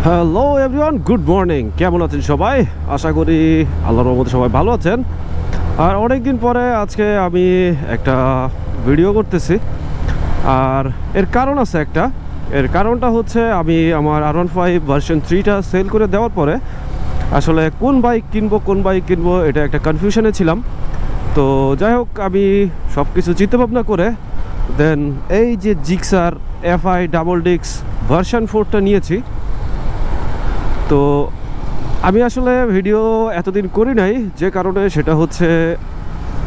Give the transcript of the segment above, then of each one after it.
Hello everyone, good morning. কেমন আছেন সবাই? আশা করি আল্লাহর রহমতে সবাই ভালো আছেন। আর অনেক দিন পরে আজকে আমি একটা ভিডিও করতেছি, আর এর কারণ আছে একটা। এর কারণটা হচ্ছে আমি আমার R15 ভার্সন 3টা সেল করে দেওয়ার পরে আসলে কোন বাইক কিনবো এটা একটা কনফিউশনে ছিলাম। তো যাই হোক, আমি সব কিছু চিন্তাভাবনা করে দেন এই যে Gixxer FI double disc version 4টা নিয়েছি। তো আমি আসলে ভিডিও এতদিন করি নাই, যে কারণে সেটা হচ্ছে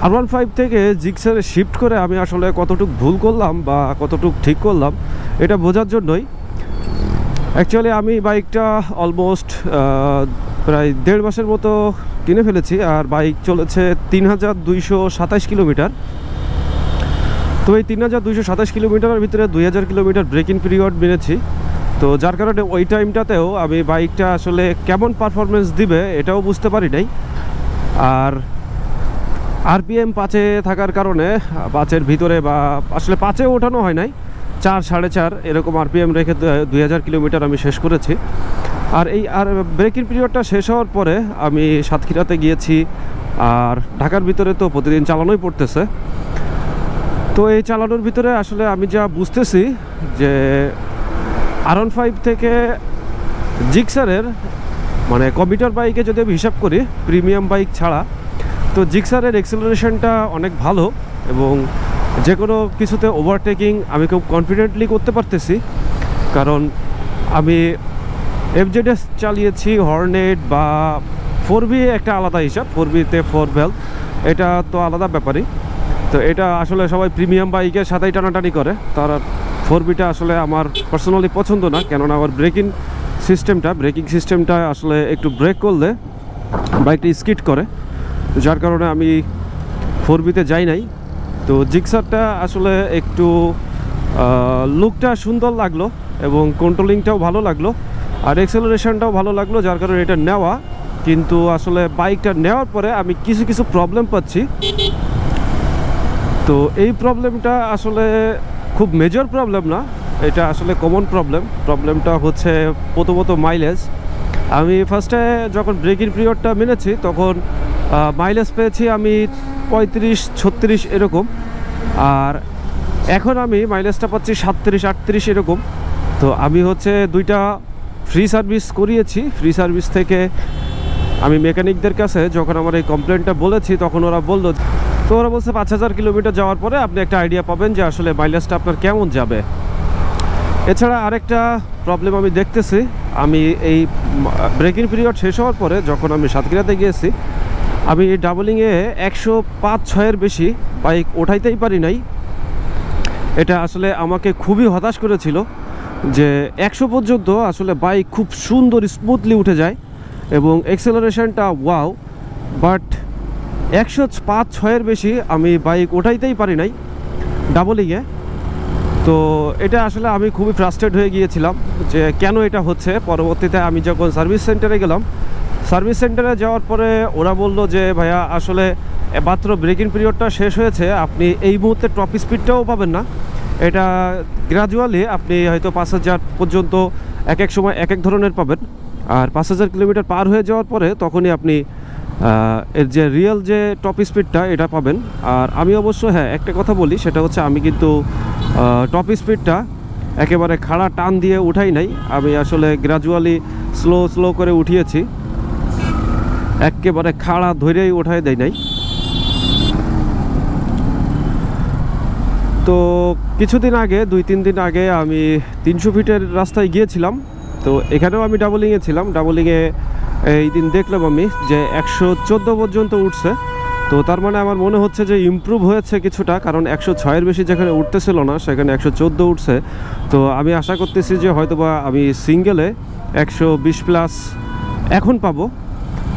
R15 থেকে জিক্সারে শিফট করে আমি আসলে কতটুকু ভুল করলাম বা কতটুকু ঠিক করলাম এটা বোঝার জন্যই। অ্যাকচুয়ালি আমি বাইকটা অলমোস্ট প্রায় 1.5 মাসের মতো কিনে ফেলেছি, আর বাইক চলেছে 3227 কিলোমিটার। তো এই 3227 কিলোমিটারের ভিতরে 2000 কিলোমিটার ব্রেক ইন পিরিয়ড মেনেছি। তো যার কারণে ওই টাইমটাতেও আমি বাইকটা আসলে কেমন পারফরমেন্স দিবে এটাও বুঝতে পারি নাই। আর RPM 5-এ থাকার কারণে 5-এর ভিতরে বা আসলে 5-এ ওঠানো হয় নাই, 4-4.5 এরকম RPM রেখে 2000 কিলোমিটার আমি শেষ করেছি। আর ব্রেক ইন পিরিয়ডটা শেষ হওয়ার পরে আমি সাতক্ষীরাতে গিয়েছি, আর ঢাকার ভিতরে তো প্রতিদিন চালানোই পড়তেছে। তো এই চালানোর ভিতরে আসলে আমি যা বুঝতেছি যে R15 থেকে জিক্সারের মানে কম্পিউটার বাইকে যদি আমি হিসাব করি প্রিমিয়াম বাইক ছাড়া, তো জিক্সারের এক্সেলারেশনটা অনেক ভালো এবং যে কোনো কিছুতে ওভারটেকিং আমি খুব কনফিডেন্টলি করতে পারতেছি। কারণ আমি FZS চালিয়েছি, হর্নেট বা 4V একটা আলাদা হিসাব, 4Vতে 4 ভ্যালভ, এটা তো আলাদা ব্যাপারই। তো এটা আসলে সবাই প্রিমিয়াম বাইকের সাথেই টানাটানি করে, তার 4Vটা আসলে আমার পার্সোনালি পছন্দ না, কেননা আমার ব্রেকিং সিস্টেমটা আসলে একটু ব্রেক করলে বাইকটা স্কিড করে, যার কারণে আমি 4Vতে যাই নাই। তো জিক্সারটা আসলে একটু লুকটা সুন্দর লাগলো এবং কন্ট্রোলিংটাও ভালো লাগলো, আর এক্সেলারেশনটাও ভালো লাগলো, যার কারণে এটা নেওয়া। কিন্তু আসলে বাইকটা নেওয়ার পরে আমি কিছু প্রবলেম পাচ্ছি। তো এই প্রবলেমটা আসলে খুব মেজর প্রবলেম না, এটা আসলে কমন প্রবলেমটা হচ্ছে প্রথমত মাইলেজ। আমি ফার্স্টে যখন ব্রেক ইন পিরিয়ডটা মেনেছি তখন মাইলেজ পেয়েছি আমি 35-36 এরকম, আর এখন আমি মাইলেজটা পাচ্ছি 37-38 এরকম। তো আমি হচ্ছে 2টা ফ্রি সার্ভিস করিয়েছি। ফ্রি সার্ভিস থেকে আমি মেকানিকদের কাছে যখন আমার এই কমপ্লেনটা বলেছি তখন ওরা বলছে 5000 কিলোমিটার যাওয়ার পরে আপনি একটা আইডিয়া পাবেন যে আসলে মাইলেজটা আপনার কেমন যাবে। এছাড়া আরেকটা প্রবলেম আমি দেখতেছি, আমি এই ব্রেক ইন পিরিয়ড শেষ হওয়ার পরে যখন আমি সাতক্ষীরাতে গিয়েছি, আমি ডাবলিংয়ে 105-6-এর বেশি বাইক ওঠাইতেই পারি নাই। এটা আসলে আমাকে খুবই হতাশ করেছিল যে 100 পর্যন্ত আসলে বাইক খুব সুন্দর স্মুথলি উঠে যায় এবং এক্সেলারেশনটা ওয়াও, বাট 105-6-এর বেশি আমি বাইক ওঠাইতেই পারি নাই ডাবলিংয়ে। তো এটা আসলে আমি খুবই ফ্রাস্ট্রেট হয়ে গিয়েছিলাম যে কেন এটা হচ্ছে। পরবর্তীতে আমি যখন সার্ভিস সেন্টারে গেলাম, সার্ভিস সেন্টারে যাওয়ার পরে ওরা বললো যে ভাইয়া আসলে মাত্র ব্রেক ইন পিরিয়ডটা শেষ হয়েছে, আপনি এই মুহূর্তে টপ স্পিডটাও পাবেন না, এটা গ্রাজুয়ালি আপনি হয়তো 5000 পর্যন্ত এক সময় এক ধরনের পাবেন, আর 5000 কিলোমিটার পার হয়ে যাওয়ার পরে তখনই আপনি এর যে রিয়েল যে টপ স্পিডটা এটা পাবেন। আর আমি অবশ্য একটা কথা বলি, সেটা হচ্ছে আমি কিন্তু টপ স্পিডটা একেবারে খাড়া টান দিয়ে উঠাই নাই, আমি আসলে গ্রাজুয়ালি স্লো করে উঠিয়েছি, একেবারে খাড়া ধরেই উঠাই দেয় নাই। তো কিছুদিন আগে 2-3 দিন আগে আমি 300 ফিটের রাস্তায় গিয়েছিলাম। তো এখানেও আমি ডাবলিংয়ে ছিলাম। ডাবলিংয়ে এই দিন দেখলাম আমি যে 114 পর্যন্ত উঠছে। তো তার মানে আমার মনে হচ্ছে যে ইমপ্রুভ হয়েছে কিছুটা, কারণ 106-এর বেশি যেখানে উঠতেছিল না সেখানে 114 উঠছে। তো আমি আশা করতেছি যে হয়তোবা আমি সিঙ্গেলে 120+ এখন পাবো।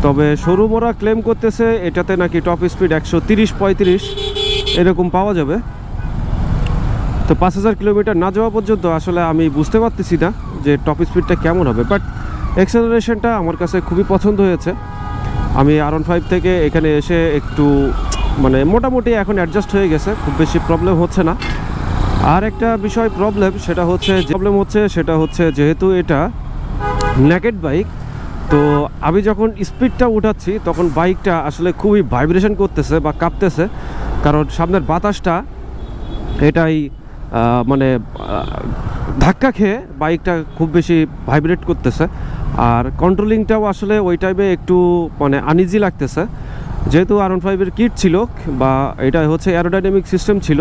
তবে শোরুম ওরা ক্লেম করতেছে এটাতে নাকি টপ স্পিড 130-35 এরকম পাওয়া যাবে। তো 5000 কিলোমিটার না যাওয়া পর্যন্ত আসলে আমি বুঝতে পারতেছি না যে টপ স্পিডটা কেমন হবে, বাট এক্সেলারেশনটা আমার কাছে খুবই পছন্দ হয়েছে। আমি R15 থেকে এখানে এসে একটু মানে মোটামুটি এখন অ্যাডজাস্ট হয়ে গেছে, খুব বেশি প্রবলেম হচ্ছে না। আর একটা বিষয় সেটা হচ্ছে যেহেতু এটা নেকেড বাইক। তো আমি যখন স্পিডটা উঠাচ্ছি তখন বাইকটা আসলে খুবই ভাইব্রেশন করতেছে বা কাঁপতেছে, কারণ সামনের বাতাসটা এটাই মানে ধাক্কা খেয়ে বাইকটা খুব বেশি ভাইব্রেট করতেছে। আর কন্ট্রোলিংটাও আসলে ওই টাইমে একটু মানে আনইজি লাগতেছে, যেহেতু R15-এর কিট ছিল বা এটা হচ্ছে অ্যারোডাইনামিক সিস্টেম ছিল।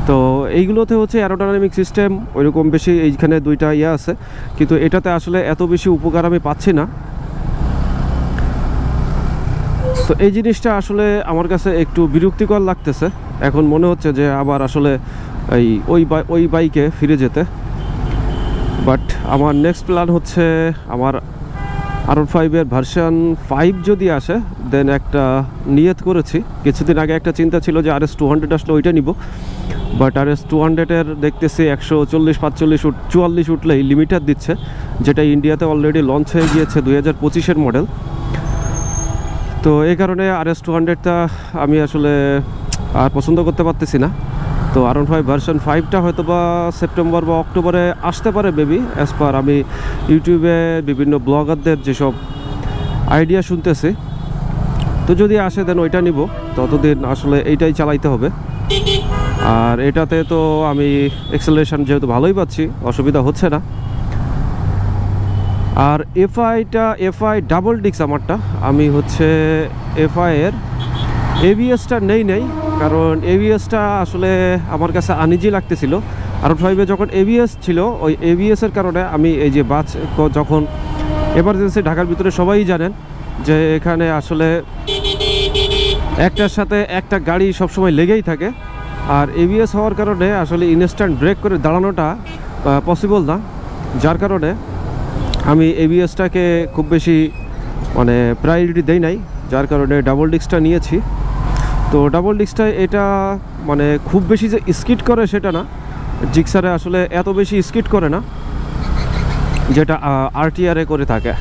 তো এইগুলোতে হচ্ছে অ্যারোডাইনামিক সিস্টেম ওইরকম বেশি, এইখানে দুইটা আছে, কিন্তু এটাতে আসলে এত বেশি উপকার আমি পাচ্ছি না। তো এই জিনিসটা আসলে আমার কাছে একটু বিরক্তিকর লাগতেছে। এখন মনে হচ্ছে যে আবার আসলে ওই বাইকে ফিরে যেতে। বাট আমার নেক্সট প্ল্যান হচ্ছে আমার R15-এর ভার্সন 5 যদি আসে, দেন একটা নিয়ত করেছি। কিছুদিন আগে একটা চিন্তা ছিল যে RS200 আসলে ওইটা নিব, বাট RS200-এর দেখতেছি 140-45 উঠলেই লিমিটার দিচ্ছে, যেটা ইন্ডিয়াতে অলরেডি লঞ্চ হয়ে গিয়েছে 2025-এর মডেল। তো এই কারণে RS200টা আমি আসলে আর পছন্দ করতে পারতেছি না। তো R15 ভার্সন 5টা হয়তো বা সেপ্টেম্বর বা অক্টোবরে আসতে পারে বেবি, অ্যাজ পার আমি ইউটিউবে বিভিন্ন ব্লগারদের যেসব আইডিয়া শুনতেছি। তো যদি আসে দেন ওইটা নিব, ততদিন আসলে এইটাই চালাইতে হবে। আর এটাতে তো আমি এক্সেলারেশন যেহেতু ভালোই পাচ্ছি, অসুবিধা হচ্ছে না। আর এফআই ডাবল ডিক্স আমারটা, আমি হচ্ছে এফআইয়ের এবিএসটা নেই, কারণ এবিএসটা আসলে আমার কাছে আনইজি লাগতেছিল। R15-এ যখন এবিএস ছিল, ওই এবিএসের কারণে আমি এই যে বাস যখন এমার্জেন্সি ঢাকার ভিতরে সবাই জানেন যে এখানে আসলে একটার সাথে একটা গাড়ি সবসময় লেগেই থাকে, আর এবিএস হওয়ার কারণে আসলে ইনস্ট্যান্ট ব্রেক করে দাঁড়ানোটা পসিবল না, যার কারণে আমি এবিএসটাকে খুব বেশি মানে প্রায়োরিটি দেই নাই, যার কারণে ডাবল ডিস্কটা নিয়েছি। তো ডাবল ডিস্কটা এটা মানে খুব বেশি যে স্কিড করে সেটা না, জিক্সারে আসলে এত বেশি স্কিড করে না যেটা আরটিআরে করে থাকে।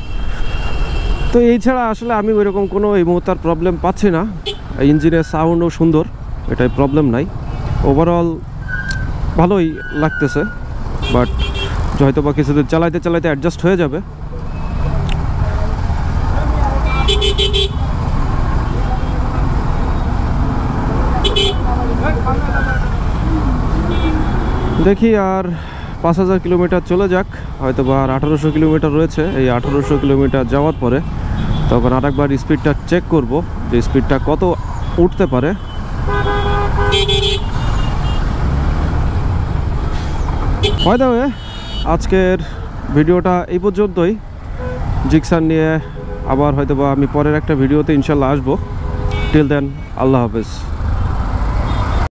তো এই ছাড়া আসলে আমি ওইরকম কোনো এই মুহূর্তে প্রবলেম পাচ্ছি না। ইঞ্জিনের সাউন্ডও সুন্দর, এটাই প্রবলেম নাই। ওভারঅল ভালোই লাগতেছে, বাট হয়তো বা কিছুদিন চালাইতে অ্যাডজাস্ট হয়ে যাবে। দেখি আর 5000 কিলোমিটার চলে যাক, হয়তো বা আর 1800 কিলোমিটার রয়েছে। এই 1800 কিলোমিটার যাওয়ার পরে তখন আরেকবার স্পিডটা চেক করব যে স্পিডটা কত উঠতে পারে। বাই দ্য ওয়ে, আজকের ভিডিওটা এই পর্যন্তই। জিক্সার নিয়ে আবার হয়তো বা আমি পরের একটা ভিডিওতে ইনশাল্লাহ আসবো। টিল দেন, আল্লাহ হাফেজ।